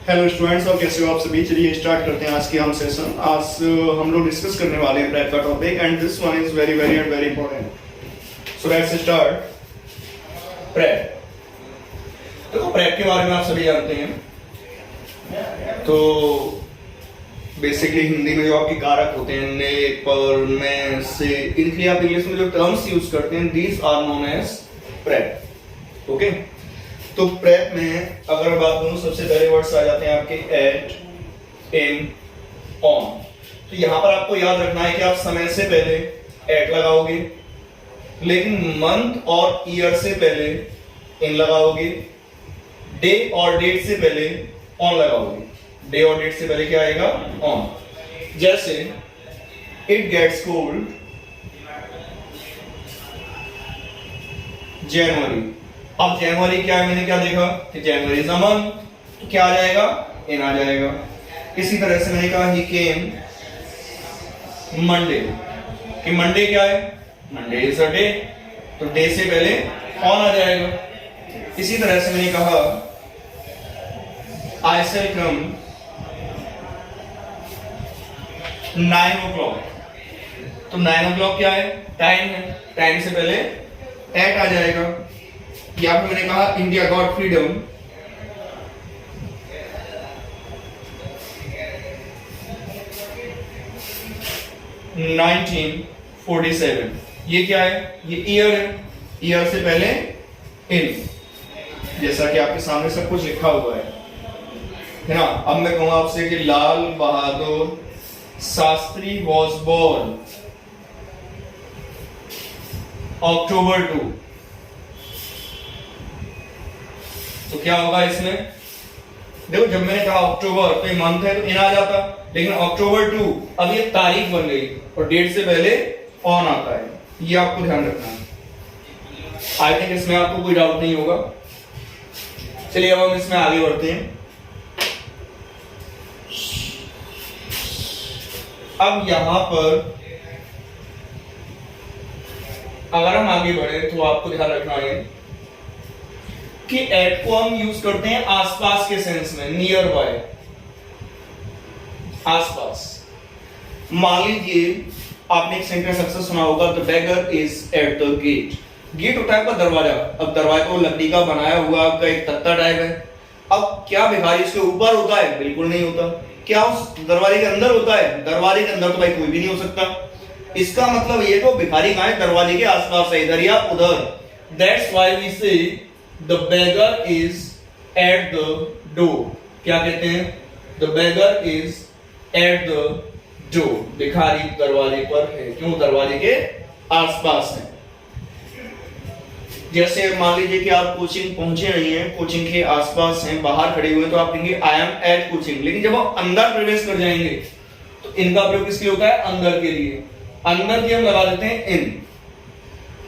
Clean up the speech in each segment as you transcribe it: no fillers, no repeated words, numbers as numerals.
Hello students, और कैसे हो आप सभी। चलिए स्टार्ट करते हैं आज की हम सेशन। आज हम लोग डिस्कस करने वाले हैं प्रेप का topic and this one is very very and very important. So let's start prep. तो प्रेप के बारे में आप सभी जानते हैं। तो बेसिकली हिंदी में जो आपके कारक होते हैं ने, पर, में, से, इनके लिए आप इंग्लिश में जो टर्म्स यूज करते हैं these are known as prep. Okay, तो प्रेप में अगर बात करूं सबसे पहले वर्ड्स आ जाते हैं आपके एट, इन, ऑन। तो यहां पर आपको याद रखना है कि आप समय से पहले एट लगाओगे, लेकिन मंथ और ईयर से पहले इन लगाओगे, डे और डेट से पहले ऑन लगाओगे। डे और डेट से पहले क्या आएगा? ऑन। जैसे इट गेट्स कोल्ड जनवरी। अब जनवरी क्या है, मैंने क्या देखा कि जनवरी इज अ मंथ, तो क्या आ जाएगा? इन आ जाएगा। इसी तरह से मैंने कहा ही केम मंडे, कि मंडे क्या है? मंडे इज अ डे, तो डे से पहले ऑन आ जाएगा। इसी तरह से मैंने कहा आई शैल कम 9 o'clock, तो 9 o'clock क्या है? टाइम है, टाइम से पहले एट आ जाएगा। या फिर मैंने कहा इंडिया गॉट फ्रीडम 1947। ये क्या है? ये ईयर है, ईयर से पहले इन, जैसा कि आपके सामने सब कुछ लिखा हुआ है ना। अब मैं कहूंगा आपसे कि Lal Bahadur Shastri was born October 2, तो क्या होगा इसमें? देखो, जब मैंने कहा अक्टूबर तो ये मंथ है तो इन आ जाता, लेकिन October 2 अब ये तारीख बन गई और डेट से पहले ऑन आता है। ये आपको ध्यान रखना है। आई थिंक इसमें आपको कोई डाउट नहीं होगा। चलिए अब हम इसमें आगे बढ़ते हैं। अब यहां पर अगर हम आगे बढ़े तो आपको ध्यान रखना है कि एट को हम यूज करते हैं आसपास के सेंस में, नियर बाय, आसपास। मान लीजिए आपने एक सेंटेंस अक्सर सुना होगा, the beggar is at the gate. Gate होता है आपका दरवाजा। अब दरवाजा को लकड़ी का बनाया हुआ आपका एक तख्ता टाइप है। अब क्या भिखारी इसके ऊपर होता है? बिल्कुल नहीं होता। क्या उस दरवाजे के अंदर होता है? दरवाजे के अंदर तो भाई कोई भी नहीं हो सकता। इसका मतलब ये तो भिखारी कहां है? दरवाजे के आसपास है, इधर या उधर। दैट्स व्हाई वी से the beggar is at the door. क्या कहते हैं? The beggar is at the door. भिखारी दरवाजे पर है। क्यों? दरवाजे के आसपास है। जैसे मान लीजिए कि आप कोचिंग पहुंचे नहीं है, कोचिंग के आसपास हैं, बाहर खड़े हुए, तो आप कहेंगे आई एम एट कोचिंग। लेकिन जब आप अंदर प्रवेश कर जाएंगे तो इनका प्रयोग किसके होता है? अंदर के लिए। अंदर की हम लगा देते हैं इन।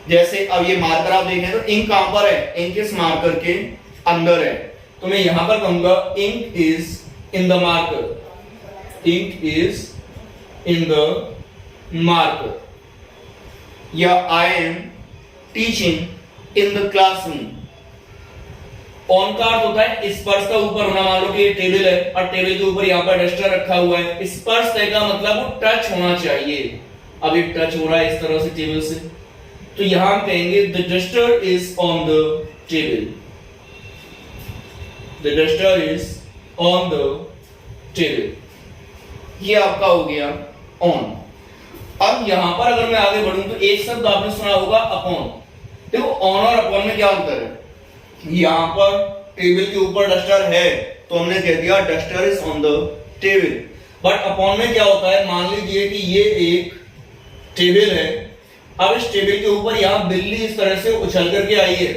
जैसे अब ये मार्कर आप देखें तो इंक कहां पर है? इंक इस मार्कर के अंदर है, तो मैं यहां पर कहूंगा ink is in the marker. Ink is in the marker. या I am teaching in the classroom. On का अर्थ होता है स्पर्श का ऊपर होना। मान लो कि ये टेबल है और टेबल के ऊपर यहाँ पर डस्टर रखा हुआ है। स्पर्श तय का मतलब वो टच होना चाहिए। अब ये टच हो रहा है इस तरह से टेबल से, तो यहां हम कहेंगे the duster is on the table. The duster is on the table. ये आपका हो गया ऑन। अब यहां पर अगर मैं आगे बढ़ूं तो एक शब्द आपने सुना होगा अपॉन। देखो, ऑन और अपॉन में क्या अंतर है? यहां पर टेबल के ऊपर डस्टर है तो हमने कह दिया duster is on the table. But upon में क्या होता है? मान लीजिए कि ये एक टेबल है। अब इस टेबल के ऊपर यहां बिल्ली इस तरह से उछल करके आई है।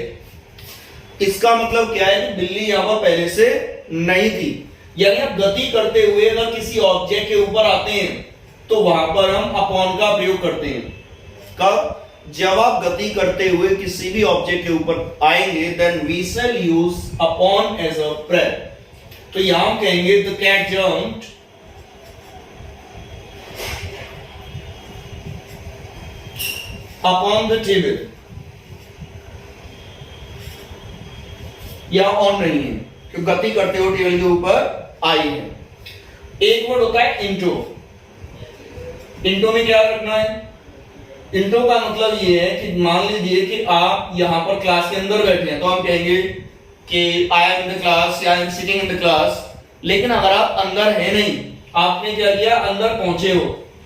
इसका मतलब क्या है कि बिल्ली यहां पर पहले से नहीं थी। यानी आप गति करते हुए अगर किसी ऑब्जेक्ट के ऊपर आते हैं तो वहां पर हम अपॉन का प्रयोग करते हैं। कब? जब आप गति करते हुए किसी भी ऑब्जेक्ट के ऊपर आएंगे then we shall use upon as a prep. तो यहां हम कहेंगे the cat jumped upon the table. यहां ऑन नहीं है, कि गति करते हुए टेबल के ऊपर आई है। एक वर्ड होता है इंटो। इंटो में क्या रखना है? इंटो का मतलब ये है कि मान लीजिए कि आप यहाँ पर क्लास के अंदर बैठे हैं तो हम कहेंगे कि I am in the class या I am sitting in the class. लेकिन अगर आप अंदर है नहीं, आपने क्या किया, अंदर पहुंचे हो,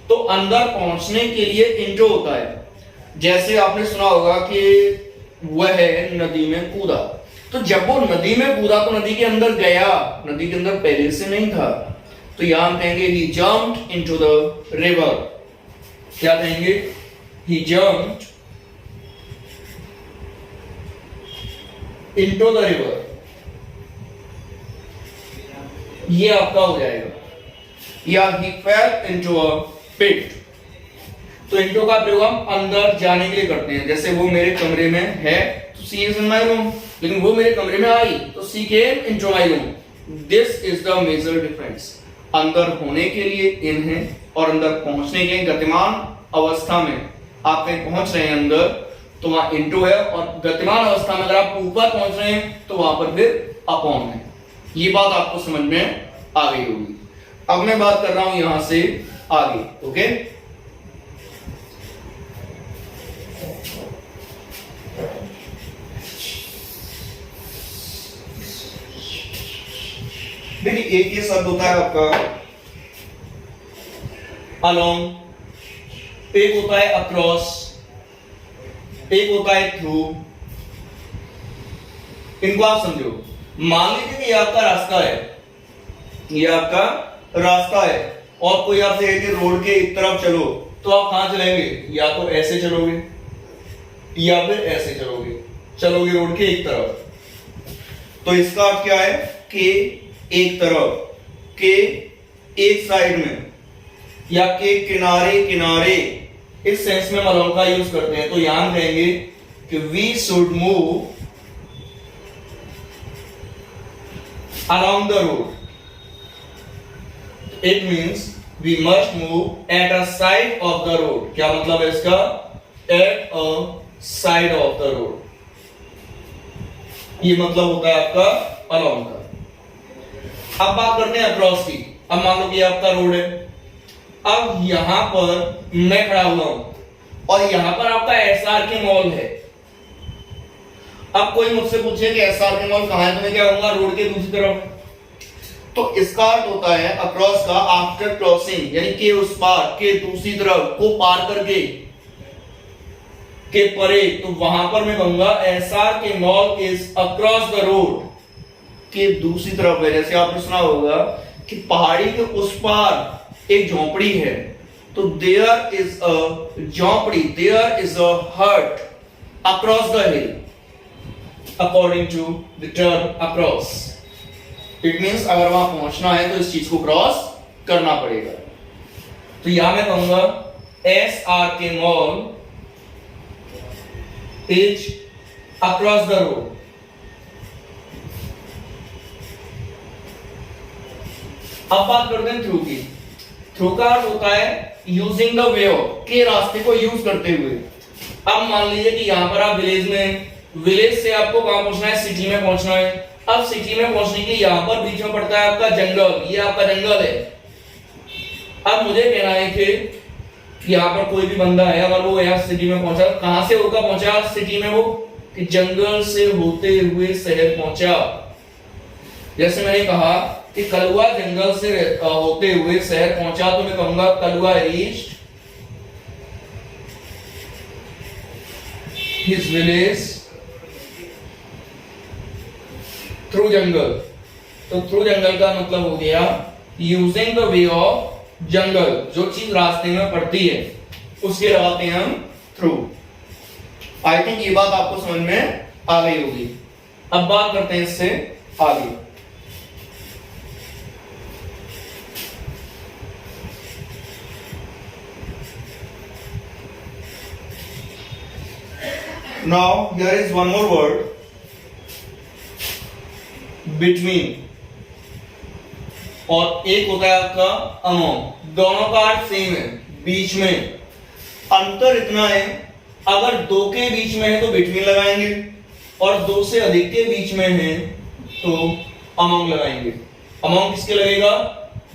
तो अंदर पहुंचने के लिए इंट्रो होता है। जैसे आपने सुना होगा कि वह नदी में कूदा, तो जब वो नदी में कूदा तो नदी के अंदर गया, नदी के अंदर पहले से नहीं था, तो यहां हम कहेंगे he jumped into the river। क्या कहेंगे? he jumped into the river। ये आपका हो जाएगा। या he fell into a pit। तो इंटो का प्रयोग हम अंदर जाने के लिए करते हैं। जैसे वो मेरे कमरे में है तो सी इज इन माई रूम, लेकिन वो मेरे कमरे में आई तो she came into my room. This is the major difference. अंदर होने के लिए इन है और अंदर पहुंचने के गतिमान अवस्था में आप कहीं पहुंच रहे हैं अंदर तो वहां इंटू है, और गतिमान अवस्था में अगर आप ऊपर पहुंच रहे हैं तो वहां पर फिर अपॉन है। ये बात आपको समझ में आ गई होगी। अब मैं बात कर रहा हूं यहां से आगे। ओके, देखिए एक ये शब्द होता है आपका along, एक होता है across, एक होता है through। इनको आप समझो। मान लीजिए कि ये आपका रास्ता है, ये आपका रास्ता है और कोई आपसे कहे कि रोड के एक तरफ चलो, तो आप कहां चलेंगे? या तो ऐसे चलोगे या फिर ऐसे चलोगे, चलोगे रोड के एक तरफ। तो इसका अर्थ क्या है कि एक तरफ, के एक साइड में, या के किनारे किनारे, इस सेंस में along का यूज करते हैं। तो यहां कहेंगे कि we should move along the road। It means we must move at a side of the road। क्या मतलब है इसका? At a side of the road। ये मतलब होता है आपका along का। अब बात करते हैं अक्रॉस की। अब मान लो कि आपका रोड है, अब यहां पर मैं खड़ा हुआ हूं और यहां पर आपका एसआर के मॉल है। अब कोई मुझसे पूछे कि एसआर के मॉल कहां है, तो मैं क्या कहूंगा? रोड के दूसरी तरफ। तो इसका अर्थ होता है अक्रॉस का आफ्टर क्रॉसिंग, यानी के उस पार, के दूसरी तरफ, को पार करके, के परे। तो वहां पर मैं कहूंगा एसआर के mall is across the road, के दूसरी तरफ है। जैसे आपने सुना होगा कि पहाड़ी के उस पार एक झोपड़ी है, तो देयर इज अ झोपड़ी, there is a hut across the hill, according to the term across. It means अगर वहां पहुंचना है तो इस चीज को क्रॉस करना पड़ेगा। तो यहां मैं कहूंगा एस आर के mall is across the road. अब बात करते हैं थ्रू की। थ्रू का अर्थ होता है यूजिंग द वे ऑफ, के रास्ते को यूज करते हुए। अब मान लीजिए कि यहां पर आप विलेज में, विलेज से आपको कहां पहुंचना है? सिटी में पहुंचना है। अब सिटी में पहुंचने के लिए यहां पर बीच में पड़ता है आपका जंगल, ये आपका जंगल है। अब मुझे कहना है कि यहां पर कोई भी बंदा है, अगर वो यहां सिटी में पहुंचा, कहां से होकर पहुंचा सिटी में? वो कि जंगल से होते हुए शहर पहुंचा। जैसे मैंने कहा कि कलुआ जंगल से होते हुए शहर पहुंचा, तो मैं कहूंगा कलुआ रीच्ड हिज विलेज थ्रू जंगल। तो थ्रू जंगल का मतलब हो गया यूजिंग द वे ऑफ जंगल। जो चीज रास्ते में पड़ती है उसके लगाते हैं हम थ्रू। आई थिंक ये बात आपको समझ में आ गई होगी। अब बात करते हैं इससे आगे। Now here is one more word, between, और एक होता है आपका among। दोनों का अर्थ सेम है, बीच में। अंतर इतना है, अगर दो के बीच में है तो between लगाएंगे, और दो से अधिक के बीच में है तो अमोंग लगाएंगे। अमोंग किसके लगेगा?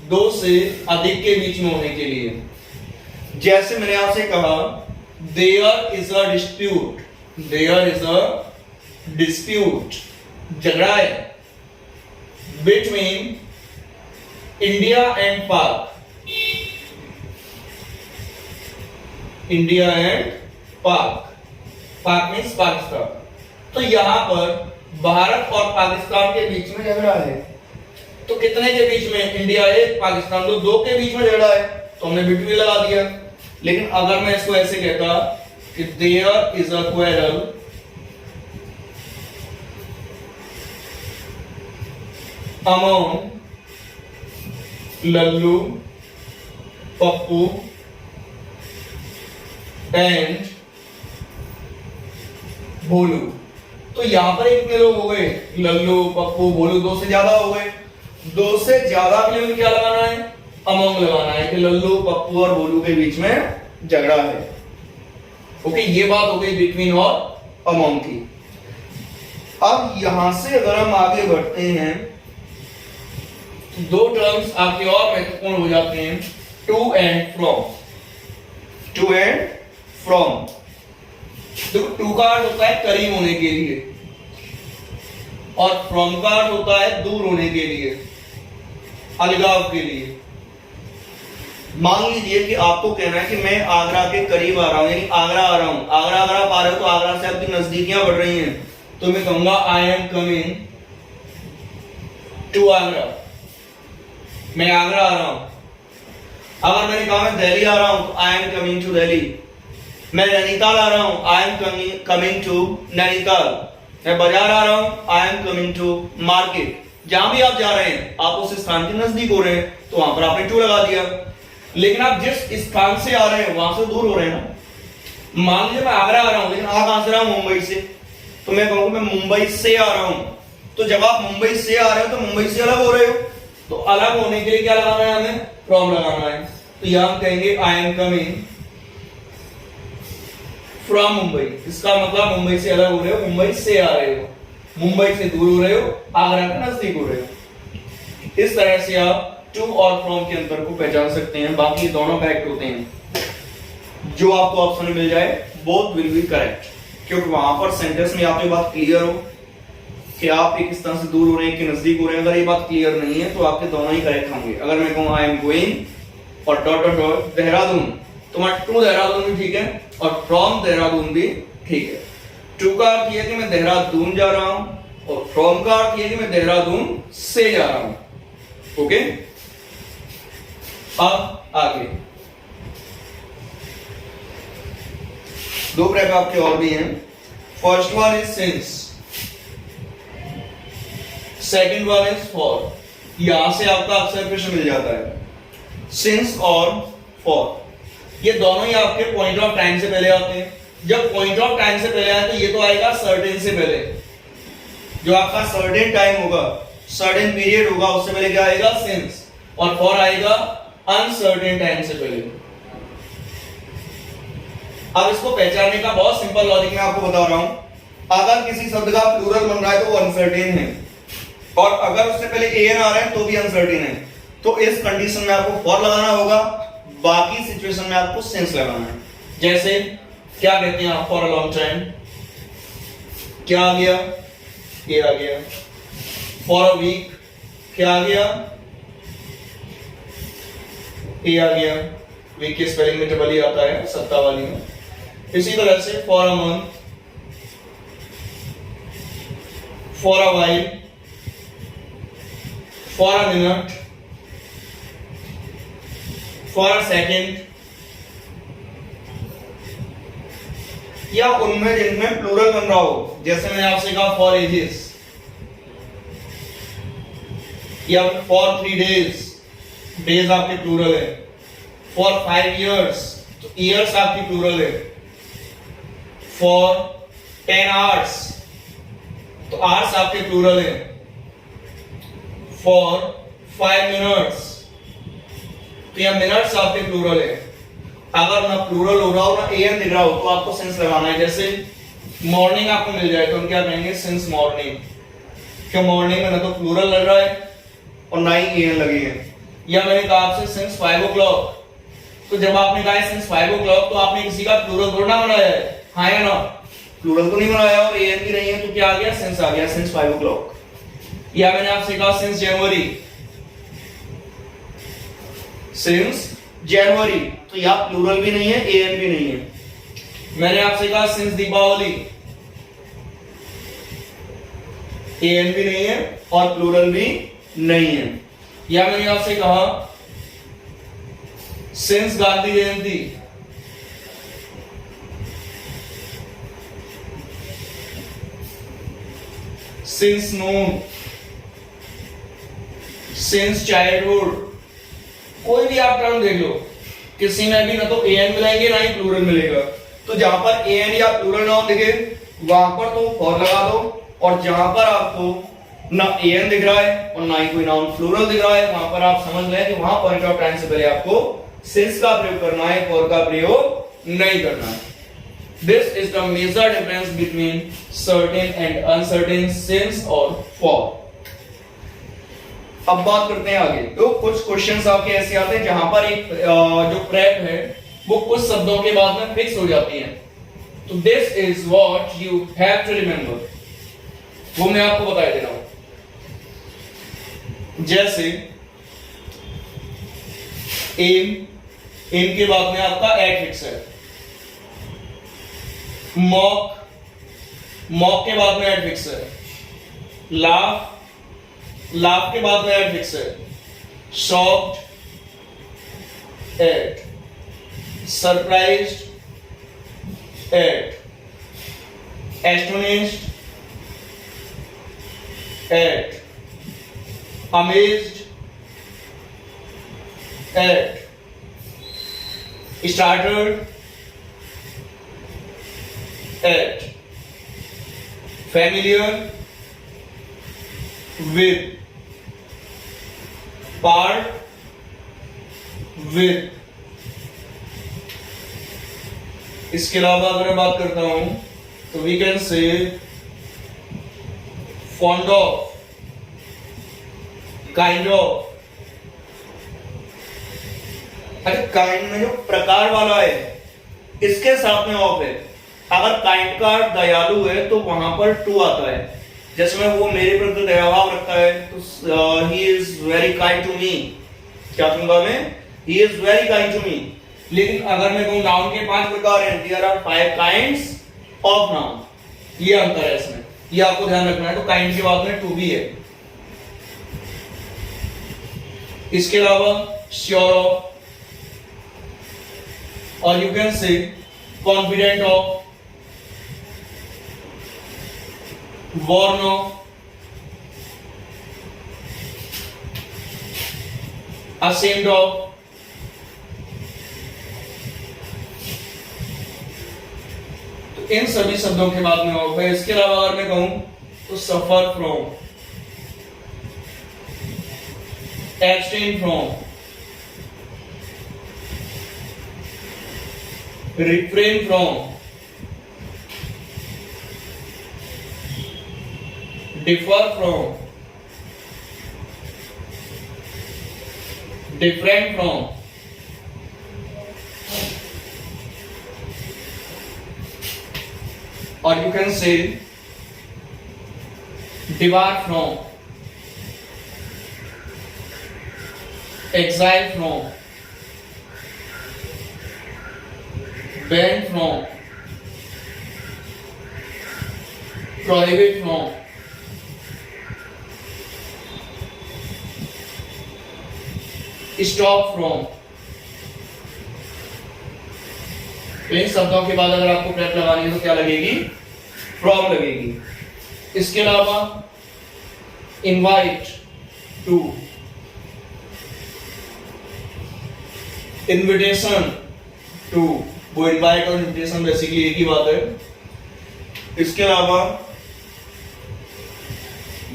दो से अधिक के बीच में होने के लिए। जैसे मैंने आपसे कहा there is a dispute, there is a dispute, झगड़ा है between India and Pak, India and Pak, Pak means Pakistan. तो यहां पर भारत और पाकिस्तान के बीच में झगड़ा है। तो कितने के बीच में? इंडिया एक पाकिस्तान दो के बीच में झगड़ा है, तो हमने बिटवीन लगा दिया। लेकिन अगर मैं इसको ऐसे कहता कि there is a quarrel among Lallu, Pappu and Bholu, तो यहां पर कितने लोग हो गए? लल्लू, पप्पू, भोलू, दो से ज्यादा हो गए। दो से ज्यादा के लिए क्या लगाना है? अमंग लगाना है कि लल्लू, पप्पू और भोलू के बीच में झगड़ा है। ओके, ये बात हो गई बिटवीन और अमंग की। अब यहां से अगर हम आगे बढ़ते हैं तो दो टर्म्स आपके और महत्वपूर्ण हो जाते हैं, to and from. To and from, तो टू का अर्थ होता है करीब होने के लिए और फ्रॉम का अर्थ होता है दूर होने के लिए, अलगाव के लिए। मान लीजिए कि आपको कहना है कि मैं आगरा के करीब आ रहा हूं, यानी आगरा आ रहा हूं। आगरा अगर आप आ रहे हो तो आगरा से आपकी नजदीकियां बढ़ रही हैं, तो मैं कहूंगा I am coming to Agra, मैं आगरा आ रहा हूं। अगर मैंने कहा मैं दिल्ली आ रहा हूं तो I am coming to Delhi. मैं नैनीताल आ रहा हूं, I am coming to Nainital. मैं बाजार आ रहा हूं, I am coming to market. जहां भी आप जा रहे हैं आप उस स्थान के नजदीक हो रहे हैं, तो वहां पर आपने टू लगा दिया। लेकिन आप जिस स्थान से आ रहे हैं वहां से दूर हो रहे हैं ना। मान लीजिए मैं आगरा आ रहा हूं, लेकिन आ कहां से रहा हूं? मुंबई से। तो मैं कहूंगा मैं मुंबई से आ रहा हूं। तो जब आप मुंबई से आ रहे हो तो मुंबई से अलग हो रहे हो, तो अलग होने के लिए क्या लगाना है? हमें फ्रॉम लगाना है। तो यहां हम कहेंगे आई एम कमिंग फ्रॉम मुंबई। इसका मतलब मुंबई से अलग हो रहे हो, मुंबई से आ रहे हो, मुंबई से दूर हो रहे हो, आगरा के नजदीक हो रहे हो। इस तरह से आप टू और फ्रॉम के अंतर को पहचान सकते हैं। बाकी दोनों करेक्ट होते हैं। जो आपको ऑप्शन में मिल जाए बोथ विल बी करेक्ट, क्योंकि वहां पर सेंटेंस में आपको बात क्लियर हो कि आप एक स्थान से दूर हो रहे हैं कि नजदीक हो रहे हैं। अगर ये बात क्लियर नहीं है तो आपके दोनों ही करेक्ट होंगे। अगर मैं कहूं आई एम गोइंग और डॉट डॉट डॉट देहरादून, तो मैं टू देहरादून भी ठीक है और फ्रॉम देहरादून भी ठीक है। टू का अर्थ यह कि मैं देहरादून जा रहा हूं और फ्रॉम का अर्थ यह कि मैं देहरादून से जा रहा हूं। ओके, अब आगे दो प्रकार आपके और भी हैं। First one is since, second one is for. यहां से आपका अक्सर प्रश्न मिल जाता है, सिंस और फॉर। ये दोनों ही आपके पॉइंट ऑफ टाइम से पहले आते हैं। जब पॉइंट ऑफ टाइम से पहले आए तो ये तो आएगा सर्टेन से पहले। जो आपका सर्टेन टाइम होगा, सर्टेन पीरियड होगा, उससे पहले क्या आएगा? सिंस। और फॉर आएगा अनसर्टेन टाइम से पहले। अब इसको पहचानने का बहुत सिंपल लॉजिक मैं आपको बता रहा हूं। अगर किसी शब्द का प्लूरल बन रहा है तो वो अनसर्टेन है, और अगर उससे पहले एन आ रहा है तो भी अनसर्टेन है। तो इस कंडीशन में आपको फॉर लगाना होगा, बाकी सिचुएशन में आपको सिंस लगाना है। जैसे क्या कहते हैं आप? फॉर अ लॉन्ग टाइम, क्या आ गया? ये आ गया। फॉर अ वीक, क्या आ गया? ये आ गया। वीक की स्पेलिंग में डबल ही आता है, सत्ता वाली में। इसी तरह से for a month, for a while, for a minute, for a second, या उनमें जिनमें प्लूरल बन रहा हो। जैसे मैंने आपसे कहा फॉर एजेस, या फॉर 3 डेज, डेज आपके प्लूरल है। फॉर 5 years, तो ईयर्स आपकी प्लूरल है। फॉर 10 hours, तो आवर्स आपके प्लूरल है। फॉर 5 minutes, तो यह मिनट्स आपके प्लूरल है। अगर ना प्लूरल हो रहा हो ना एन दिख रहा हो तो आपको सिंस लगाना है। जैसे मॉर्निंग आपको मिल जाए तो हम क्या कहेंगे? Since morning. क्यों मॉर्निंग में ना तो प्लूरल लग रहा है और ना ही एन लगे हैं। या मैंने कहा आपसे सिंस 5 o'clock, तो जब आपने कहा सिंस 5 o'clock तो आपने किसी का प्लूरल थोड़ा ना बनाया है, हाँ या ना? प्लूरल तो नहीं बनाया और एन भी नहीं है, तो क्या आ गया? सिंस आ गया, सिंस 5 o'clock। या मैंने आपसे कहा सिंस जनवरी, सिंस जनवरी, तो यहाँ प्लूरल भी नहीं है, एन भी नहीं है। मैंने आपसे कहा सिंस दीपावली, एन भी नहीं है और प्लूरल भी नहीं है। या मैंने आपसे कहा सिंस गांधी जयंती, सिंस नून, सिंस चाइल्डहुड, कोई भी आप टर्म देख लो, किसी में भी ना तो एन मिलेंगे ना ही प्लूरल मिलेगा। तो जहां पर एन या प्लूरल नाउन दिखे वहां पर तो फॉर लगा दो, और जहां पर आपको ना एन दिख रहा है और ना ही कोई नाउन प्लूरल दिख रहा है वहां पर आप समझ लें कि वहां पॉइंट ऑफ टाइम से पहले आपको सिंस का प्रयोग करना है, फॉर का प्रयोग नहीं करना है। This is the major difference between certain and uncertain since और फॉर। अब बात करते हैं आगे। तो कुछ क्वेश्चंस आपके ऐसे आते हैं जहां पर एक जो प्रेप है वो कुछ शब्दों के बाद में फिक्स हो जाती है। तो this is what you have to remember, वो मैं आपको बता दे रहा हूं। जैसे एम, एम के बाद में आपका एट फिक्स है। मॉक, मॉक के बाद में एट फिक्स है। लाफ, लाफ के बाद में एट फिक्स है। Shocked, at. Surprised, at. Astonished, at. amazed, at। startled, at। familiar, with। part, with। इसके अलावा अगर मैं बात करता हूं तो we can say fond of, kind of. अरे काइंड में जो प्रकार वाला है इसके साथ में ऑफ है। अगर काइंड का दयालु है तो वहां पर टू आता है, जिसमें वो मेरे प्रति दयाभाव रखता है तो he is very kind to me. क्या कहूंगा मैं? He is very kind to me. लेकिन अगर मैं कहूं नाउन के 5 प्रकार हैं, there are 5 kinds of noun, ये अंतर है इसमें, ये आपको ध्यान रखना है। तो काइंड के बाद में टू भी है। इसके अलावा श्योर ऑफ, और you can say confident of, warned of, ashamed of. तो इन सभी शब्दों के बाद में ऑफ है। इसके अलावा अगर मैं कहूं तो suffer from, abstain from, refrain from, differ from, different from, or you can say depart from, exile from, ban from, prohibit from, stop from। इन शब्दों के बाद अगर आपको प्रेप लगानी है तो क्या लगेगी? फ्रॉम लगेगी। इसके अलावा इनवाइट टू, इन्विटेशन टू, वो इनवाइट और इन्विटेशन बेसिकली एक ही बात है। इसके अलावा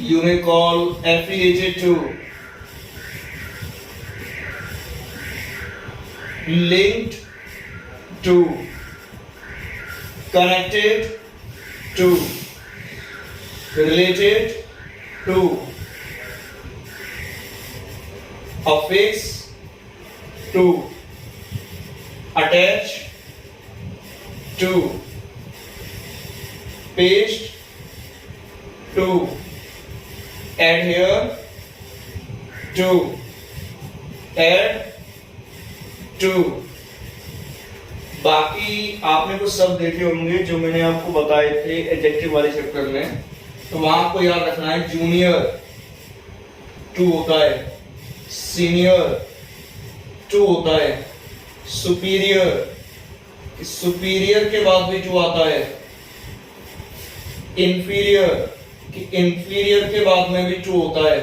you may call affiliated to, linked to, connected to, related to affix, to attach, to paste, to adhere, to add, to। बाकी आपने कुछ शब्द देखे होंगे जो मैंने आपको बताए थे एडजेक्टिव वाले चैप्टर में, तो वहां आपको याद रखना है जूनियर टू होता है, सीनियर टू होता है, सुपीरियर सुपीरियर के बाद भी टू आता है, इंफीरियर इंफीरियर के बाद में भी टू होता है,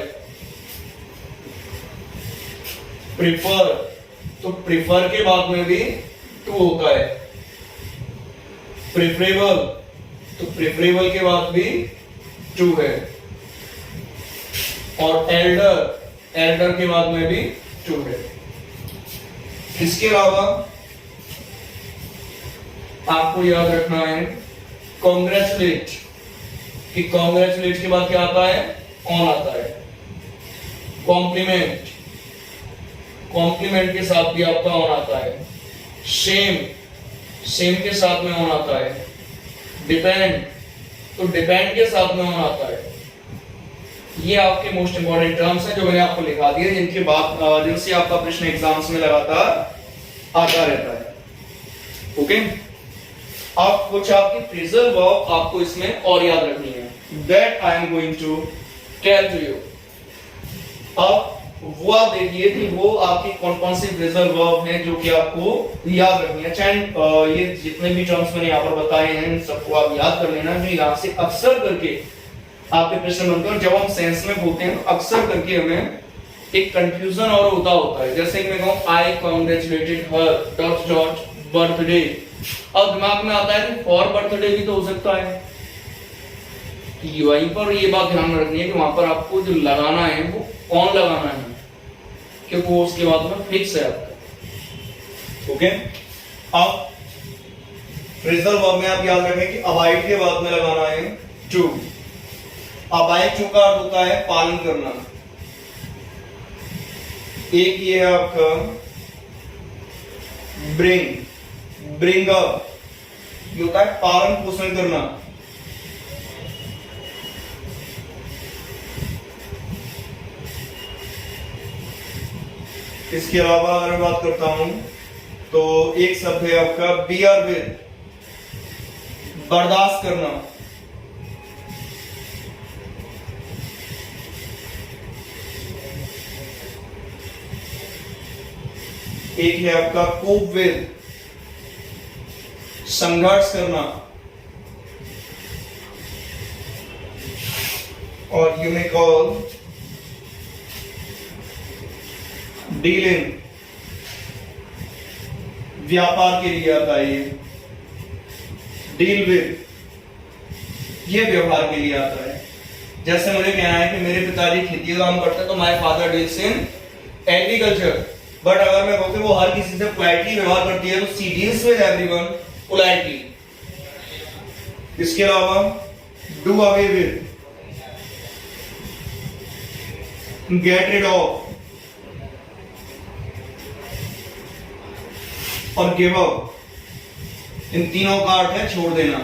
प्रिफर तो प्रिफर के बाद में भी टू होता है, प्रेफरेबल तो प्रेफरेबल के बाद भी टू है, और एल्डर एल्डर के बाद में भी टू है। इसके अलावा आपको याद रखना है कॉन्ग्रेचुलेट कि कॉन्ग्रेचुलेट के बाद क्या आता है, ऑन आता है, कॉम्प्लीमेंट कॉम्प्लीमेंट के साथ भी आपका ऑन आता है, शेम शेम के साथ में ऑन आता है, डिपेंड तो डिपेंड के साथ में ऑन आता है। ये आपके मोस्ट इंपॉर्टेंट टर्म्स हैं जो मैंने आपको लिखा दिए, जिनके बाद जिनसे आपका प्रश्न एग्जाम्स में लगातार आता रहता है। ओके, अब कुछ आपकी फ्रेजल वर्ब आपको इसमें और याद रखनी है, that I am going to tell to you. अब वो आप देखिए कि वो आपकी कौन कौन सी फ्रेजल वर्ब है जो कि आपको याद रखनी है। चाहे ये जितने भी टर्म्स मैंने यहाँ पर बताए हैं इन सबको आप याद कर लेना, जो यहाँ से अक्सर करके आपके प्रश्न बनते हैं। जब हम सेंस में बोलते हैं तो अक्सर करके हमें एक कंफ्यूजन और होता है, जैसे कि मैं कहूं आई कांग्रेचुलेटेड हर डॉट डॉट बर्थडे, अब दिमाग में आता है कि फॉर बर्थडे भी तो हो सकता है। वहीं पर ये बात ध्यान में रखनी है कि वहां पर आपको जो लगाना है वो ऑन लगाना है, क्योंकि वो उसके बाद में फिक्स है आपका। ओके, अब फ्रेजल वर्ब में आप याद रखें कि अबाइड के बाद में लगाना है टू। अबाइड टू का अर्थ होता है पालन करना। एक ये है आपका ब्रिंग अप, ये होता है पालन पोषण करना। इसके अलावा अगर बात करता हूं तो एक शब्द है आपका बियर विद, बर्दाश्त करना। एक है आपका कोप विद, संघर्ष करना। और you may call deal in, व्यापार के लिए आता है ये। डील विद, ये व्यवहार के लिए आता है। जैसे मुझे कहना है कि मेरे पिताजी खेती का काम करते हैं तो my father deals in agriculture, but अगर मैं कहूं वो हर किसी से पोलाइटली व्यवहार करती है तो she deals with everyone politely. इसके अलावा do away with, get rid of और गिव अप, इन तीनों का अर्थ है छोड़ देना।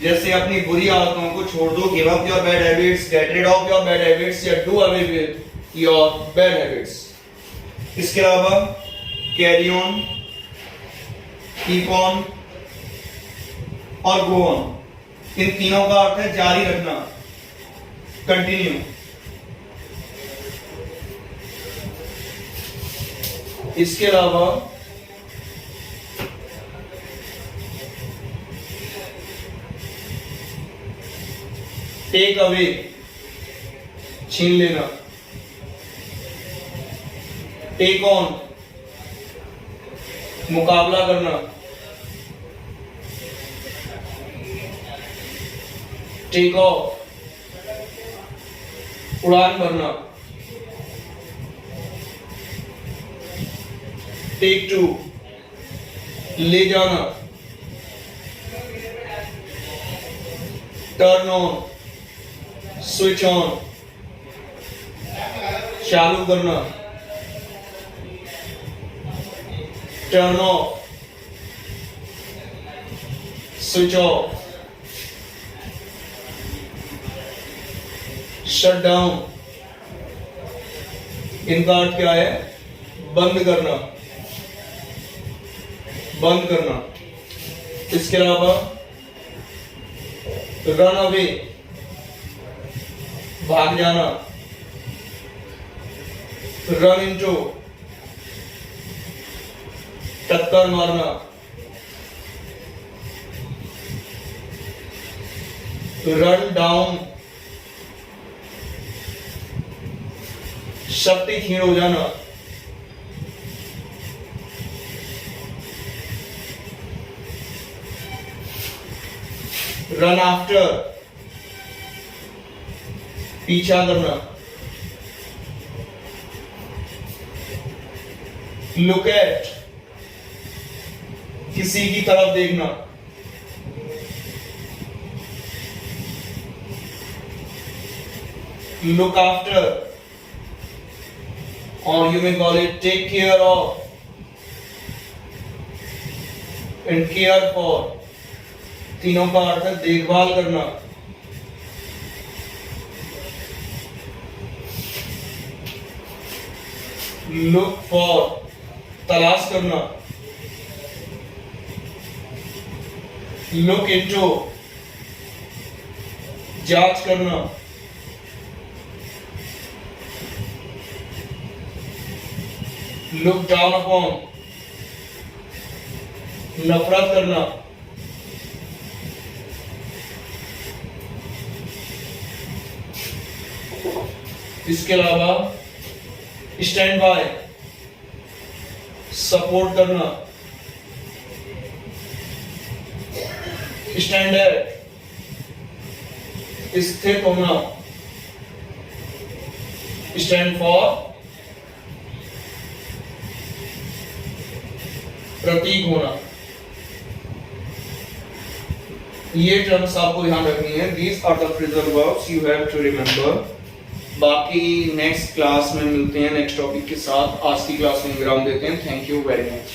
जैसे अपनी बुरी आदतों को छोड़ दो, give up your bad habits, get rid of your bad habits, या do away with your bad habits. इसके अलावा कैरी ऑन, कीप ऑन और गो ऑन, इन तीनों का अर्थ है जारी रखना, कंटिन्यू। इसके अलावा टेक अवे, छीन लेना। टेक ऑन, मुकाबला करना। टेक ऑफ, उड़ान भरना। टेक टू, ले जाना। टर्न ऑन, स्विच ऑन, चालू करना, turn off, switch off, shut down, इनका अर्थ क्या है? बंद करना, बंद करना। इसके अलावा रन अवे, भाग जाना, रन इनटू, टक्कर मारना, रन डाउन, शक्ति क्षीण हो जाना, रन आफ्टर, पीछा करना, लुक एट, किसी की तरफ देखना, लुक आफ्टर, और you may call it take care of and care for. तीनों का अर्थ है देखभाल करना, लुक फॉर, तलाश करना, लुक इनटू, जांच करना, लुक डाउन अपॉन, नफरत करना, इसके अलावा स्टैंड बाय, सपोर्ट करना, स्टैंड एट, स्थित होना, स्टैंड फॉर, प्रतीक होना। ये टर्म्स आपको ध्यान रखनी है। These are the phrasal verbs you have to remember. बाकी नेक्स्ट क्लास में मिलते हैं नेक्स्ट टॉपिक के साथ। आज की क्लास में विराम देते हैं। Thank you very much.